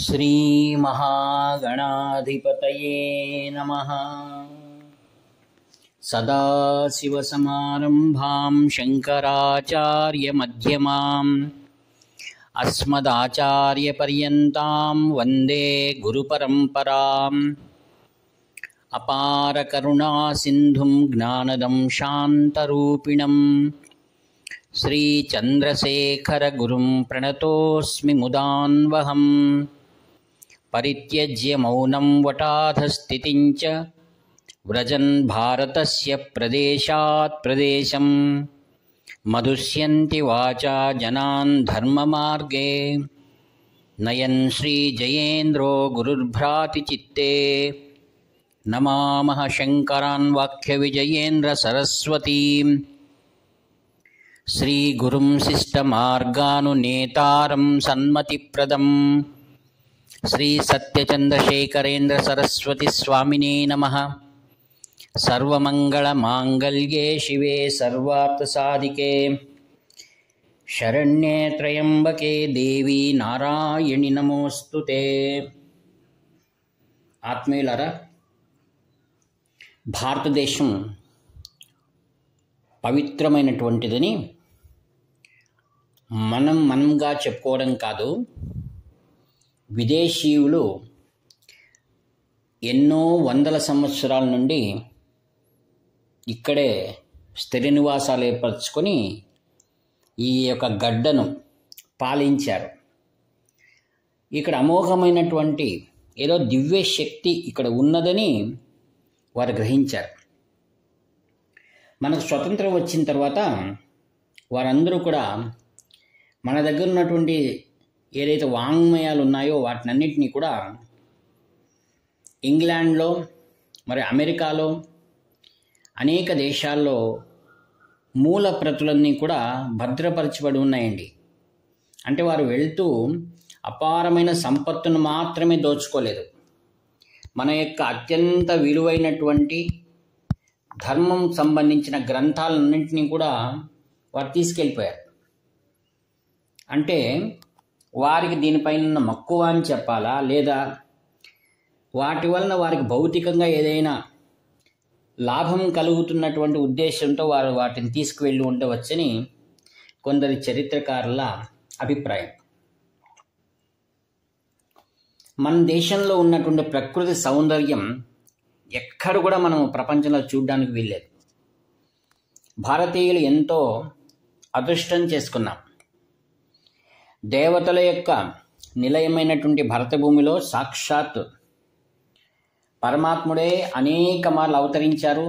श्रीमहागणाधिपतये नमः। सदाशिवसमारम्भां शङ्कराचार्यमध्यमाम् अस्मदाचार्यपर्यन्तां वन्दे गुरुपरम्पराम्। अपारकरुणासिन्धुं ज्ञानदं शान्तरूपिणं श्रीचन्द्रशेखरगुरुं प्रणतोऽस्मि मुदान्वहम्। परित्यज्य मौनं वटाधस्थितिं च व्रजन् भारतस्य प्रदेशात् प्रदेशं मधुष्यन्ति वाचा जनान् धर्ममार्गे। नयन् श्रीजयेन्द्रो गुरुर्भ्रातिचित्ते नमामः शङ्करान् वाक्यविजयेन्द्र सरस्वतीम्। श्रीगुरुं शिष्टमार्गानुनेतारं सन्मतिप्रदं श्रीसत्यचन्द्रशेखरेन्द्र सरस्वती स्वामिने नमः। सर्वमङ्गलमाङ्गल्ये शिवे सर्वार्थसाधिके शरण्ये त्र्यम्बके देवी नारायणि नमोऽस्तुते। ఆత్మీయులారా, భారతదేశం పవిత్రమైనటువంటిదని మనంగా చెప్పుకోవడం కాదు, విదేశీయులు ఎన్నో వందల సంవత్సరాల నుండి ఇక్కడే స్థిర నివాసాలు ఏర్పరచుకొని ఈ యొక్క గడ్డను పాలించారు. ఇక్కడ అమోఘమైనటువంటి ఏదో దివ్య శక్తి ఇక్కడ ఉన్నదని వారు గ్రహించారు. మనకు స్వతంత్రం వచ్చిన తర్వాత వారందరూ కూడా మన దగ్గర ఉన్నటువంటి ఏదైతే వాంగ్మయాలు ఉన్నాయో వాటినన్నింటినీ కూడా ఇంగ్లాండ్లో మరి అమెరికాలో అనేక దేశాల్లో మూల ప్రతులన్నీ కూడా భద్రపరచబడి ఉన్నాయండి. అంటే వారు వెళ్తూ అపారమైన సంపత్తును మాత్రమే దోచుకోలేదు, మన యొక్క అత్యంత విలువైనటువంటి ధర్మం సంబంధించిన గ్రంథాలన్నింటినీ కూడా వారు తీసుకెళ్ళిపోయారు. అంటే వారికి దీనిపైన మక్కువ అని చెప్పాలా, లేదా వాటి వలన వారికి భౌతికంగా ఏదైనా లాభం కలుగుతున్నటువంటి ఉద్దేశంతో వారు వాటిని తీసుకువెళ్ళి ఉండవచ్చని కొందరి చరిత్రకారుల అభిప్రాయం. మన దేశంలో ఉన్నటువంటి ప్రకృతి సౌందర్యం ఎక్కడ కూడా మనం ప్రపంచంలో చూడడానికి వీల్లేదు. భారతీయులు ఎంతో అదృష్టం చేసుకున్నాం. దేవతల యొక్క నిలయమైనటువంటి భరతభూమిలో సాక్షాత్ పరమాత్ముడే అనేక మార్లు అవతరించారు.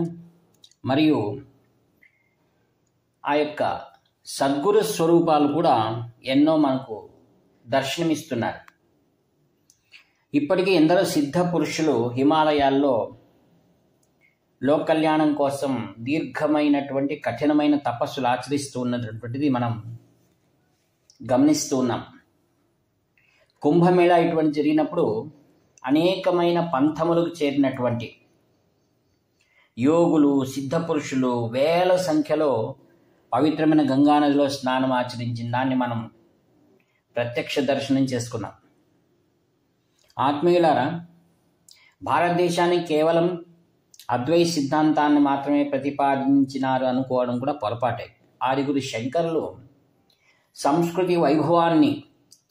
మరియు ఆ యొక్క సద్గురు స్వరూపాలు కూడా ఎన్నో మనకు దర్శనమిస్తున్నారు. ఇప్పటికీ ఎందరో సిద్ధ పురుషులు హిమాలయాల్లో లోక కళ్యాణం కోసం దీర్ఘమైనటువంటి కఠినమైన తపస్సులు ఆచరిస్తూ ఉన్నటువంటిది మనం గమనిస్తూ ఉన్నాం. కుంభమేళా ఇటువంటి జరిగినప్పుడు అనేకమైన పంథములకు చేరినటువంటి యోగులు, సిద్ధ పురుషులు వేల సంఖ్యలో పవిత్రమైన గంగానదిలో స్నానం ఆచరించిన దాన్ని మనం ప్రత్యక్ష దర్శనం చేసుకున్నాం. ఆత్మీయులారా, భారతదేశానికి కేవలం అద్వైత సిద్ధాంతాన్ని మాత్రమే ప్రతిపాదించినారు అనుకోవడం కూడా పొరపాటే. ఆరుగురు శంకరులు సంస్కృతి వైభవాన్ని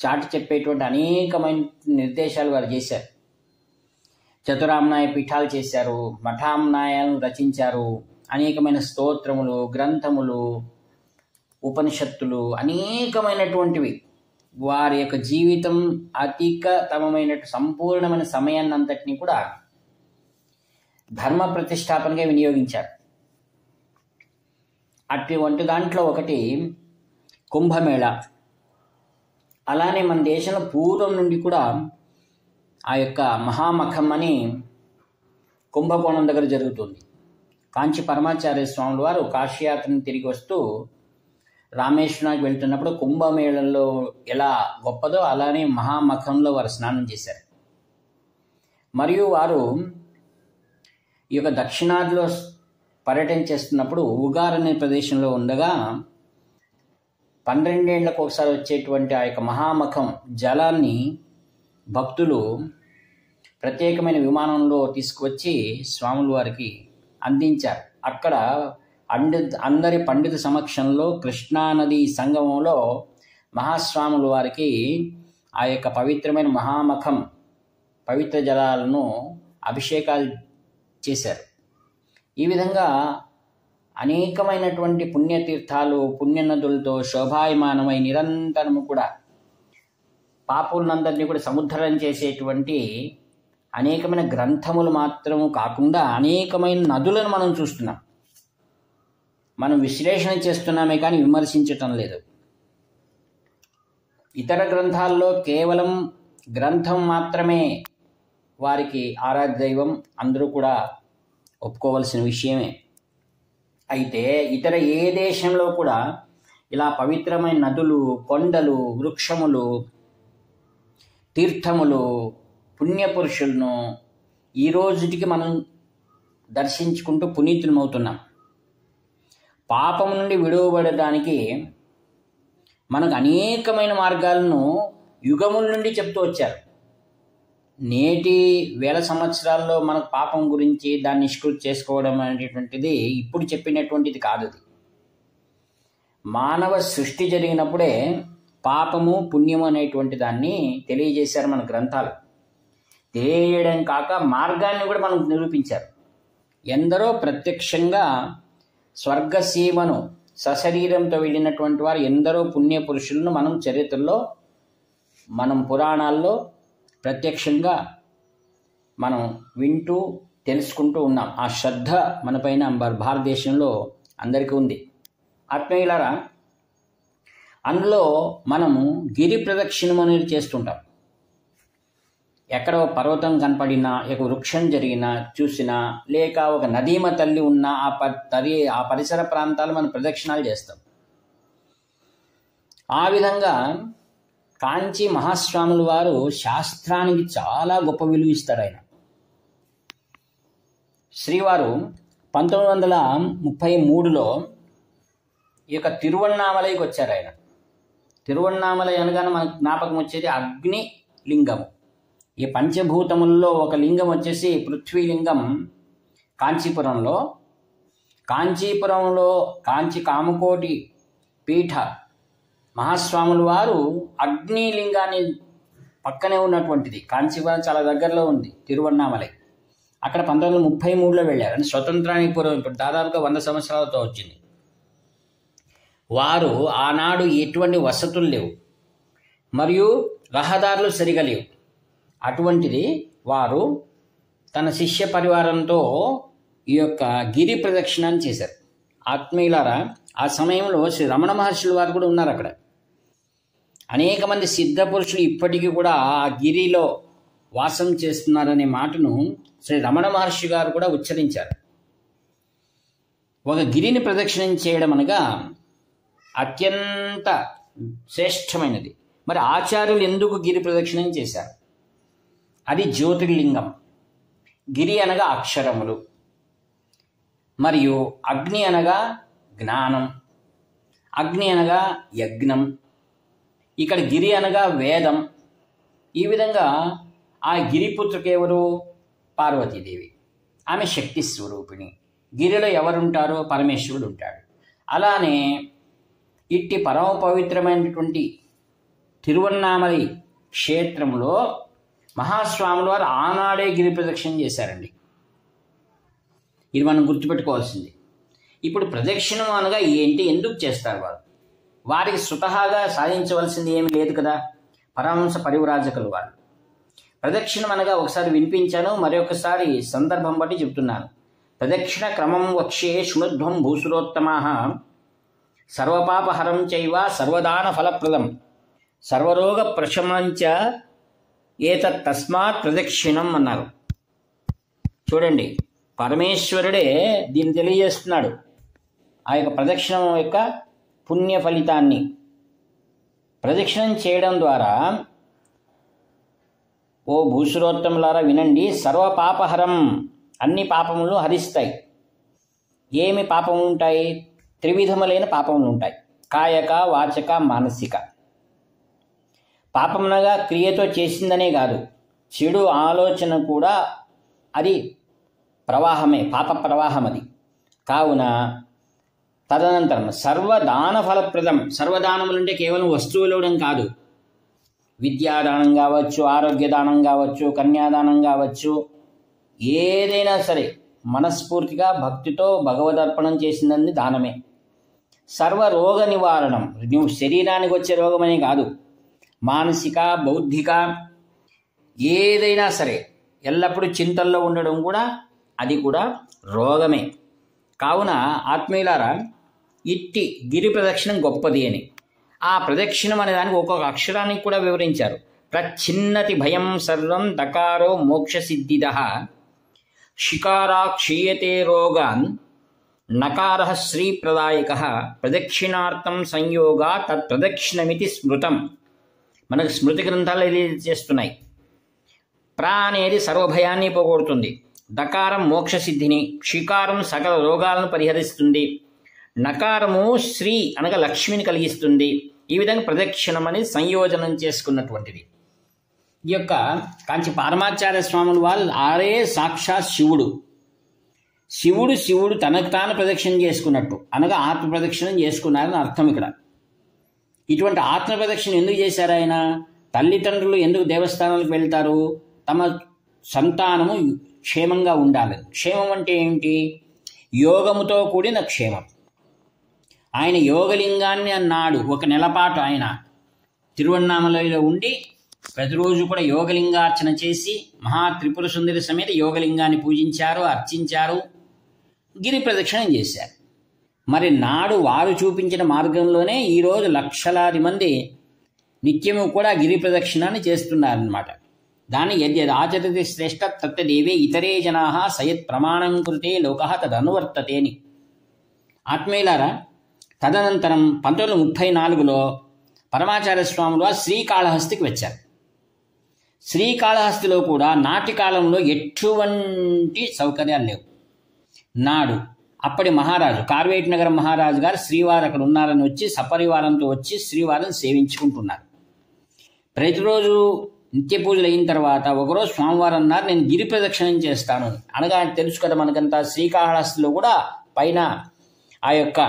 చాటి చెప్పేటువంటి అనేకమైన నిర్దేశాలు వారు చేశారు. చతురామ్నాయ పీఠాలు చేశారు, మఠామ్నాయాలను రచించారు, అనేకమైన స్తోత్రములు, గ్రంథములు, ఉపనిషత్తులు, అనేకమైనటువంటివి. వారి యొక్క జీవితం అధికతమైన సంపూర్ణమైన సమయాన్ని అంతటినీ కూడా ధర్మ ప్రతిష్టాపనగా వినియోగించారు. అటువంటి దాంట్లో ఒకటి కుంభమేళా. అలానే మన దేశంలో పూర్వం నుండి కూడా ఆ యొక్క మహామఖం అని కుంభకోణం దగ్గర జరుగుతుంది. కాంచి పరమాచార్య స్వాముల వారు కాశీయాత్రను తిరిగి వస్తూ రామేశ్వరానికి వెళ్తున్నప్పుడు కుంభమేళంలో ఎలా గొప్పదో అలానే మహామఖంలో వారు స్నానం చేశారు. మరియు వారు ఈ యొక్క దక్షిణాదిలో పర్యటన చేస్తున్నప్పుడు ఉగార్ అనే ప్రదేశంలో ఉండగా 12 ఏళ్లకు ఒకసారి వచ్చేటువంటి ఆ యొక్క మహామఖం జలాన్ని భక్తులు ప్రత్యేకమైన విమానంలో తీసుకువచ్చి స్వాముల వారికి అందించారు. అక్కడ అందరి పండిత సమక్షంలో కృష్ణానది సంగమంలో మహాస్వాముల వారికి ఆ యొక్క పవిత్రమైన మహామఖం పవిత్ర జలాలను అభిషేకాలు చేశారు. ఈ విధంగా అనేకమైనటువంటి పుణ్యతీర్థాలు పుణ్యనదులతో శోభాయమానమై నిరంతరము కూడా పాపులందరినీ కూడా సముద్ధరం చేసేటువంటి అనేకమైన గ్రంథములు మాత్రము కాకుండా అనేకమైన నదులను మనం చూస్తున్నాం. మనం విశ్లేషణ చేస్తున్నామే కానీ విమర్శించటం లేదు. ఇతర గ్రంథాల్లో కేవలం గ్రంథం మాత్రమే వారికి ఆరాధ్య దైవం, అందరూ కూడా ఒప్పుకోవలసిన విషయమే. అయితే ఇతర ఏ దేశంలో కూడా ఇలా పవిత్రమైన నదులు, కొండలు, వృక్షములు, తీర్థములు, పుణ్యపురుషులను ఈ రోజుటికి మనం దర్శించుకుంటూ పునీతులమవుతున్నాం. పాపం నుండి విడువబడడానికి మనకు అనేకమైన మార్గాలను యుగముల నుండి చెప్తూ వచ్చారు. నేటి వేల సంవత్సరాల్లో మనకు పాపం గురించి దాన్ని నిష్కృతి చేసుకోవడం అనేటువంటిది ఇప్పుడు చెప్పినటువంటిది కాదు. అది మానవ సృష్టి జరిగినప్పుడే పాపము పుణ్యము అనేటువంటి దాన్ని తెలియజేశారు మన గ్రంథాలు. తెలియజేయడం కాక మార్గాన్ని కూడా మనకు నిరూపించారు. ఎందరో ప్రత్యక్షంగా స్వర్గసీమను సశరీరంతో వెళ్ళినటువంటి వారు ఎందరో పుణ్య పురుషులను మనం చరిత్రలో, మనం పురాణాల్లో ప్రత్యక్షంగా మనం వింటూ తెలుసుకుంటూ ఉన్నాం. ఆ శ్రద్ధ మనపైన భారతదేశంలో అందరికీ ఉంది. ఆత్మీయులారా, అందులో మనము గిరి ప్రదక్షిణం అనేది చేస్తుంటాం. ఎక్కడ పర్వతం కనపడినా, ఒక వృక్షం జరిగినా చూసినా, లేక ఒక నదీమ తల్లి ఉన్న ఆ పరిసర ప్రాంతాలు మనం ప్రదక్షిణాలు చేస్తాం. ఆ విధంగా కాంచి మహాస్వాముల వారు శాస్త్రానికి చాలా గొప్ప విలువ ఇస్తారు. ఆయన శ్రీవారు 1933లో ఈ యొక్క తిరువణ్ణామలైకి వచ్చారు. ఆయన తిరువణ్ణామలై అనగానే మనకు జ్ఞాపకం వచ్చేది అగ్ని లింగము. ఈ పంచభూతముల్లో ఒక లింగం వచ్చేసి పృథ్వీలింగం కాంచీపురంలో. కాంచి కామకోటి పీఠ మహాస్వాముల వారు అగ్నిలింగాన్ని పక్కనే ఉన్నటువంటిది. కాంచీపురం చాలా దగ్గరలో ఉంది తిరువణ్ణామలై. అక్కడ 1933లో వెళ్ళారు. అంటే స్వతంత్రానికి పూర్వం, ఇప్పుడు దాదాపుగా 100 సంవత్సరాలతో వచ్చింది. వారు ఆనాడు ఎటువంటి వసతులు లేవు, మరియు రహదారులు సరిగా లేవు. అటువంటిది వారు తన శిష్య పరివారంతో ఈ యొక్క గిరి ప్రదక్షిణాన్ని చేశారు. ఆత్మీయులారా, ఆ సమయంలో శ్రీ రమణ మహర్షుల వారు కూడా ఉన్నారు అక్కడ. అనేక మంది సిద్ధ పురుషులు ఇప్పటికీ కూడా ఆ గిరిలో వాసం చేస్తున్నారనే మాటను శ్రీ రమణ మహర్షి గారు కూడా ఉచ్చరించారు. ఒక గిరిని ప్రదక్షిణం చేయడం అనగా అత్యంత శ్రేష్టమైనది. మరి ఆచార్యులు ఎందుకు గిరి ప్రదక్షిణం చేశారు? అది జ్యోతిర్లింగం. గిరి అనగా అక్షరములు, మరియు అగ్ని అనగా జ్ఞానం, అగ్ని అనగా యజ్ఞం, ఇక్కడ గిరి అనగా వేదం. ఈ విధంగా ఆ గిరిపుత్రుకు ఎవరు? పార్వతీదేవి. ఆమె శక్తి స్వరూపిణి. గిరిలో ఎవరుంటారో? పరమేశ్వరుడు ఉంటాడు. అలానే ఇట్టి పరమ పవిత్రమైనటువంటి తిరువణ్ణామలై క్షేత్రంలో మహాస్వాముల వారు ఆనాడే గిరి ప్రదక్షిణ చేశారండి. ఇది మనం గుర్తుపెట్టుకోవాల్సింది. ఇప్పుడు ప్రదక్షిణం అనగా ఏంటి, ఎందుకు చేస్తారు వారు? వారికి స్వతహాగా సాధించవలసింది ఏమీ లేదు కదా. పరమహంస పరివ్రాజకులు వారు. ప్రదక్షిణం అనగా ఒకసారి వినిపించాను, మరొకసారి సందర్భం బట్టి చెప్తున్నాను. ప్రదక్షిణ క్రమం వక్షే శృణుధ్వం భూసురోత్తమాః సర్వపాపహరం చైవ సర్వదాన ఫలప్రదం సర్వరోగ ప్రశమనంచ ఏతత్ తస్మాత్ ప్రదక్షిణం అన్నారు. చూడండి, పరమేశ్వరుడే దీన్ని తెలియజేస్తున్నాడు. ఆ యొక్క ప్రదక్షిణం యొక్క పుణ్య ఫలితాన్ని. ప్రదక్షిణం చేయడం ద్వారా, ఓ భూసురోత్తములారా వినండి, సర్వపాపహరం, అన్ని పాపములు హరిస్తాయి. ఏమి పాపములు ఉంటాయి? త్రివిధములైన పాపములు ఉంటాయి. కాయక, వాచక, మానసిక. పాపమనగా క్రియతో చేసిందనే కాదు, చెడు ఆలోచన కూడా అది ప్రవాహమే, పాప ప్రవాహం అది. కావున తదనంతరం సర్వదాన ఫలప్రదం. సర్వదానములు అంటే కేవలం వస్తువులు ఇవ్వడం కాదు, విద్యాదానం కావచ్చు, ఆరోగ్యదానం కావచ్చు, కన్యాదానం కావచ్చు, ఏదైనా సరే మనస్ఫూర్తిగా భక్తితో భగవదర్పణం చేసిందని దానమే. సర్వరోగ నివారణం. నువ్వు శరీరానికి వచ్చే రోగమనే కాదు, మానసిక బౌద్ధిక ఏదైనా సరే ఎల్లప్పుడూ చింతల్లో ఉండడం కూడా అది కూడా రోగమే. కావున ఆత్మీయులారా, ఇట్టి గిరి ప్రదక్షిణం గొప్పది అని ఆ ప్రదక్షిణం అనే దానికి ఒక్కొక్క అక్షరానికి కూడా వివరించారు. ప్రచ్ఛిన్నతి భయం సర్వం దకారో మోక్షసిద్ధిదః షికారా క్షీయతే రోగాన్ నకారః శ్రీప్రదాయకః ప్రదక్షిణార్థం సంయోగా తత్ప్రదక్షిణమితి స్మృతం. మనకు స్మృతి గ్రంథాలు ఇది చేస్తున్నాయి. ప్రా అనేది సర్వభయాన్ని పోగొడుతుంది, దకారం మోక్షసిద్ధిని, షికారం సకల రోగాలను పరిహరిస్తుంది, నకారము శ్రీ అనగా లక్ష్మిని కలిగిస్తుంది. ఈ విధంగా ప్రదక్షిణం అని సంయోజనం చేసుకున్నటువంటిది. ఈ యొక్క కాంచి పరమాచార్య స్వాముల వాళ్ళు ఆరే సాక్షాత్ శివుడు తనకు తాను ప్రదక్షిణ చేసుకున్నట్టు అనగా ఆత్మ ప్రదక్షిణం చేసుకున్నారని అర్థం. ఇక్కడ ఇటువంటి ఆత్మ ప్రదక్షిణ ఎందుకు చేశారు ఆయన? తల్లిదండ్రులు ఎందుకు దేవస్థానాలకు వెళ్తారు? తమ సంతానము క్షేమంగా ఉండాలి. క్షేమం అంటే ఏంటి? యోగముతో కూడిన క్షేమం. ఆయన యోగలింగాన్ని అన్నాడు. ఒక నెలపాటు ఆయన తిరువన్నామలలో ఉండి ప్రతిరోజు కూడా యోగలింగార్చన చేసి మహా త్రిపుర సుందరి సమేత యోగలింగాన్ని పూజించారు, అర్చించారు, గిరి ప్రదక్షిణం చేశారు. మరి నాడు వారు చూపించిన మార్గంలోనే ఈరోజు లక్షలాది మంది నిత్యము కూడా గిరి ప్రదక్షిణాన్ని చేస్తున్నారన్నమాట. దాన్ని యద్యద్ ఆచరతి శ్రేష్ఠ తత్తదేవే ఇతరే జనా సయత్ ప్రమాణం కృతే లోక తదనువర్తతే అని. ఆత్మీయులారా, తదనంతరం 1934లో పరమాచార్య స్వాములు శ్రీకాళహస్తికి వచ్చారు. శ్రీకాళహస్తిలో కూడా నాటి కాలంలో ఎటువంటి సౌకర్యాలు లేవు. నాడు అప్పటి మహారాజు కార్వేటి నగరం మహారాజు గారు శ్రీవారు అక్కడ ఉన్నారని వచ్చి సపరివారంతో వచ్చి శ్రీవారిని సేవించుకుంటున్నారు. ప్రతిరోజు నిత్య పూజలు అయిన తర్వాత ఒకరోజు స్వామివారు అన్నారు, నేను గిరి ప్రదక్షిణం చేస్తాను అనగా తెలుసు కదా మనకంతా, శ్రీకాళహస్తిలో కూడా పైన ఆ యొక్క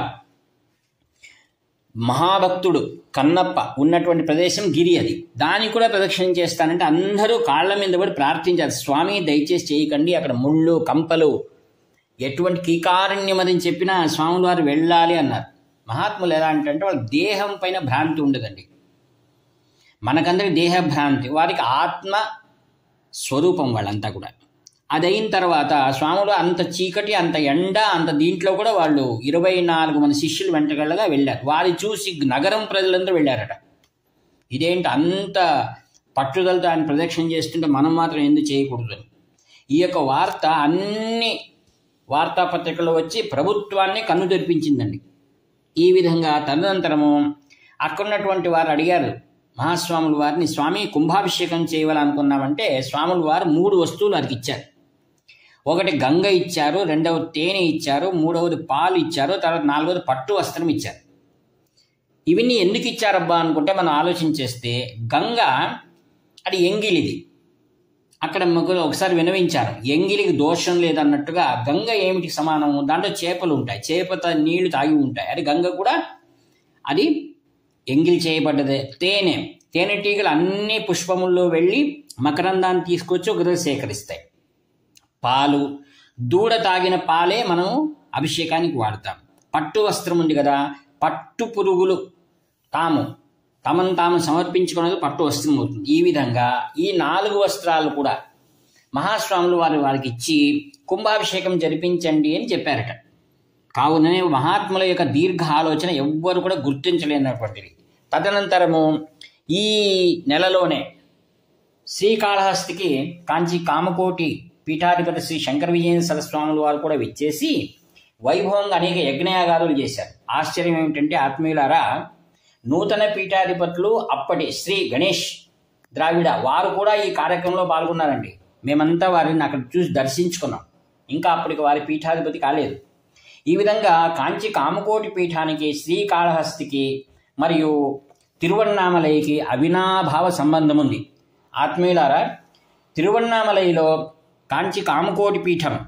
మహాభక్తుడు కన్నప్ప ఉన్నటువంటి ప్రదేశం గిరి, అది దానికి కూడా ప్రదక్షిణం చేస్తానంటే అందరూ కాళ్ళ మీద పడి ప్రార్థించారు, స్వామి దయచేసి చేయకండి, అక్కడ ముళ్ళు కంపలు ఎటువంటి కీకారణ్యం అని చెప్పినా స్వాముల వారు వెళ్ళాలి అన్నారు. మహాత్ములు ఎలా అంటే వాళ్ళ దేహం పైన భ్రాంతి ఉండదండి. మనకందరికి దేహ భ్రాంతి, వారికి ఆత్మ స్వరూపం వాళ్ళంతా కూడా. అది అయిన తర్వాత స్వాములు అంత చీకటి, అంత ఎండ, అంత దీంట్లో కూడా వాళ్ళు 24 మంది శిష్యులు వెంటగళ్ళగా వెళ్ళారు. వారి చూసి నగరం ప్రజలందరూ వెళ్ళారట. ఇదేంటి అంత పట్టుదలతో ఆయన ప్రదక్షిణ చేస్తుంటే మనం మాత్రం ఎందుకు చేయకూడదు? ఈ యొక్క వార్త అన్ని వార్తాపత్రికల్లో వచ్చి ప్రభుత్వాన్ని కన్ను తెరిపించిందండి. ఈ విధంగా తదనంతరము అక్కడున్నటువంటి వారు అడిగారు మహాస్వాముల వారిని, స్వామి కుంభాభిషేకం చేయాలనుకున్నామంటే స్వాముల వారు 3 వస్తువులు వారికి ఇచ్చారు. ఒకటి గంగ ఇచ్చారు, రెండవది తేనె ఇచ్చారు, మూడవది పాలు ఇచ్చారు, తర్వాత 4వది పట్టు వస్త్రం ఇచ్చారు. ఇవన్నీ ఎందుకు ఇచ్చారబ్బా అనుకుంటే మనం ఆలోచన చేస్తే, గంగ అది ఎంగిలిది. అక్కడ మాకు ఒకసారి వినవించారు, ఎంగిలికి దోషం లేదన్నట్టుగా గంగ ఏమిటి సమానము? దాంట్లో చేపలు ఉంటాయి, చేపత నీళ్లు తాగి ఉంటాయి. అది గంగ కూడా అది ఎంగిలి చేయబడ్డదే. తేనెటీగలు అన్ని పుష్పముల్లో వెళ్ళి మకరందాన్ని తీసుకొచ్చి ఒక దగ్గర సేకరిస్తాయి. పాలు, దూడ తాగిన పాలే మనం అభిషేకానికి వాడతాం. పట్టు వస్త్రం ఉంది కదా, పట్టు పురుగులు తమను తాము సమర్పించుకున్నది పట్టు వస్త్రం అవుతుంది. ఈ విధంగా ఈ 4 వస్త్రాలు కూడా మహాస్వాములు వారికి ఇచ్చి కుంభాభిషేకం జరిపించండి అని చెప్పారట. కావుననే మహాత్ముల యొక్క దీర్ఘ ఆలోచన ఎవ్వరు కూడా గుర్తించలేనటువంటిది. తదనంతరము ఈ నెలలోనే శ్రీకాళహస్తికి కాంచి కామకోటి పీఠాధిపతి శ్రీ శంకర విజయ సరస్వాముల వారు కూడా విచ్చేసి వైభవంగా అనేక యజ్ఞయాగాదులు చేశారు. ఆశ్చర్యం ఏమిటంటే ఆత్మీయులారా, నూతన పీఠాధిపతులు అప్పటి శ్రీ గణేష్ ద్రావిడ వారు కూడా ఈ కార్యక్రమంలో పాల్గొన్నారండి. మేమంతా వారిని అక్కడ చూసి దర్శించుకున్నాం. ఇంకా అప్పటికి వారి పీఠాధిపతి కాలేదు. ఈ విధంగా కాంచి కామకోటి పీఠానికి, శ్రీకాళహస్తికి మరియు తిరువణ్ణామలైకి అవినాభావ సంబంధం ఉంది. ఆత్మీయులారా, తిరువణ్ణామలైలో కాంచి కామకోటి పీఠం